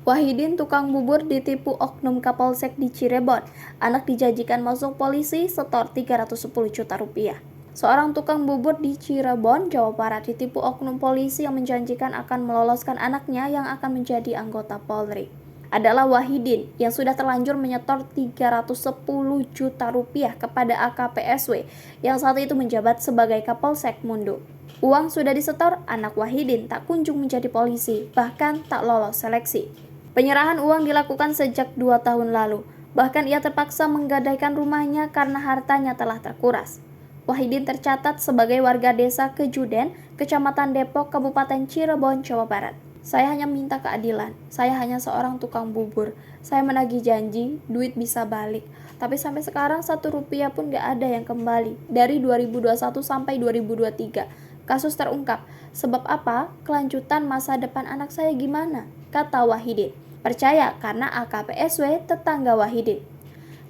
Wahidin tukang bubur ditipu oknum Kapolsek di Cirebon. Anak dijanjikan masuk polisi setor 310 juta rupiah. Seorang tukang bubur di Cirebon, Jawa Barat ditipu oknum polisi yang menjanjikan akan meloloskan anaknya yang akan menjadi anggota Polri. Adalah Wahidin yang sudah terlanjur menyetor 310 juta rupiah kepada AKPSW yang saat itu menjabat sebagai Kapolsek Mundu. Uang sudah disetor, anak Wahidin tak kunjung menjadi polisi, bahkan tak lolos seleksi. Penyerahan uang dilakukan sejak 2 tahun lalu. Bahkan ia terpaksa menggadaikan rumahnya karena hartanya telah terkuras. Wahidin tercatat sebagai warga desa Kejuden, Kecamatan Depok, Kabupaten Cirebon, Jawa Barat. Saya hanya minta keadilan. Saya hanya seorang tukang bubur. Saya menagih janji, duit bisa balik. Tapi sampai sekarang 1 rupiah pun gak ada yang kembali. Dari 2021 sampai 2023. Kasus terungkap. Sebab apa? Kelanjutan masa depan anak saya gimana? Kata Wahidin. Percaya karena AKPSW tetangga Wahidin.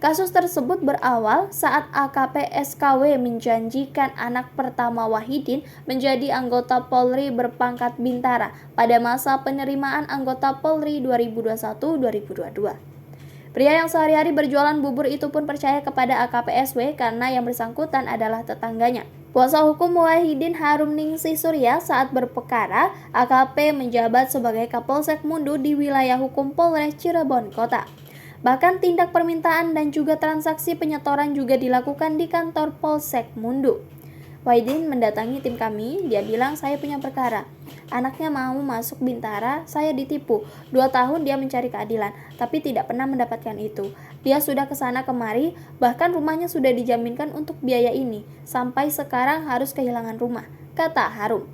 Kasus tersebut berawal saat AKP SKW menjanjikan anak pertama Wahidin menjadi anggota Polri berpangkat Bintara pada masa penerimaan anggota Polri 2021-2022. Pria yang sehari-hari berjualan bubur itu pun percaya kepada AKPSW karena yang bersangkutan adalah tetangganya. Kuasa hukum Wahidin Harum Ningsih Surya saat berperkara, AKP menjabat sebagai Kapolsek Mundu di wilayah hukum Polres Cirebon Kota. Bahkan tindak permintaan dan juga transaksi penyetoran juga dilakukan di kantor Polsek Mundu. Wahidin mendatangi tim kami, dia bilang saya punya perkara. Anaknya mau masuk Bintara, saya ditipu. 2 tahun dia mencari keadilan, tapi tidak pernah mendapatkan itu. Dia sudah kesana kemari, bahkan rumahnya sudah dijaminkan untuk biaya ini. Sampai sekarang harus kehilangan rumah, kata Harum.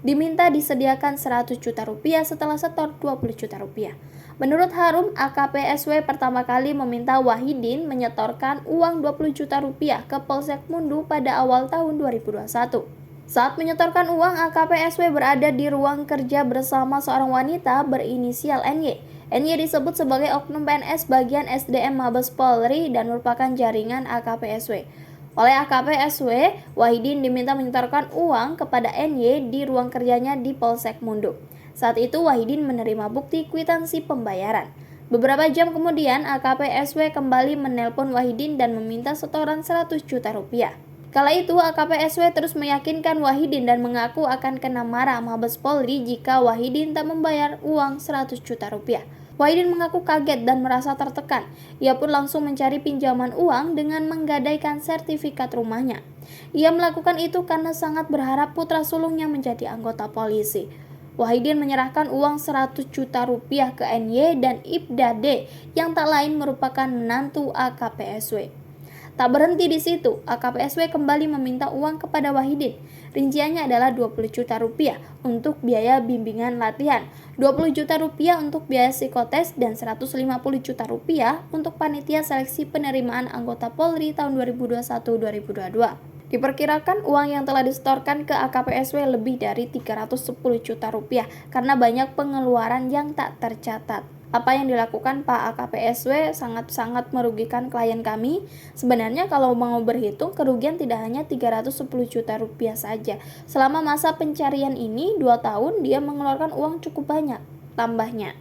Diminta disediakan 100 juta rupiah setelah setor 20 juta rupiah. Menurut Harum, AKPSW pertama kali meminta Wahidin menyetorkan uang 20 juta rupiah ke Polsek Mundu pada awal tahun 2021. Saat menyetorkan uang, AKPSW berada di ruang kerja bersama seorang wanita berinisial NY. NY disebut sebagai oknum PNS bagian SDM Mabes Polri dan merupakan jaringan AKPSW. Oleh AKPSW, Wahidin diminta menyetorkan uang kepada NY di ruang kerjanya di Polsek Mundu. Saat itu Wahidin menerima bukti kwitansi pembayaran. Beberapa jam kemudian AKPSW kembali menelpon Wahidin dan meminta setoran 100 juta rupiah. Kala itu AKPSW terus meyakinkan Wahidin dan mengaku akan kena marah Mabes Polri jika Wahidin tak membayar uang 100 juta rupiah. Wahidin mengaku kaget dan merasa tertekan. Ia pun langsung mencari pinjaman uang dengan menggadaikan sertifikat rumahnya. Ia melakukan itu karena sangat berharap putra sulungnya menjadi anggota polisi. Wahidin menyerahkan uang 100 juta rupiah ke NY dan Ibda D yang tak lain merupakan menantu AKPSW. Tak berhenti di situ, AKPSW kembali meminta uang kepada Wahidin. Rinciannya adalah 20 juta rupiah untuk biaya bimbingan latihan, 20 juta rupiah untuk biaya psikotes, dan 150 juta rupiah untuk panitia seleksi penerimaan anggota Polri tahun 2021-2022. Diperkirakan uang yang telah disetorkan ke AKPSW lebih dari 310 juta rupiah karena banyak pengeluaran yang tak tercatat. Apa yang dilakukan Pak AKPSW sangat-sangat merugikan klien kami. Sebenarnya kalau mau berhitung, kerugian tidak hanya 310 juta rupiah saja. Selama masa pencarian ini 2 tahun dia mengeluarkan uang cukup banyak, tambahnya.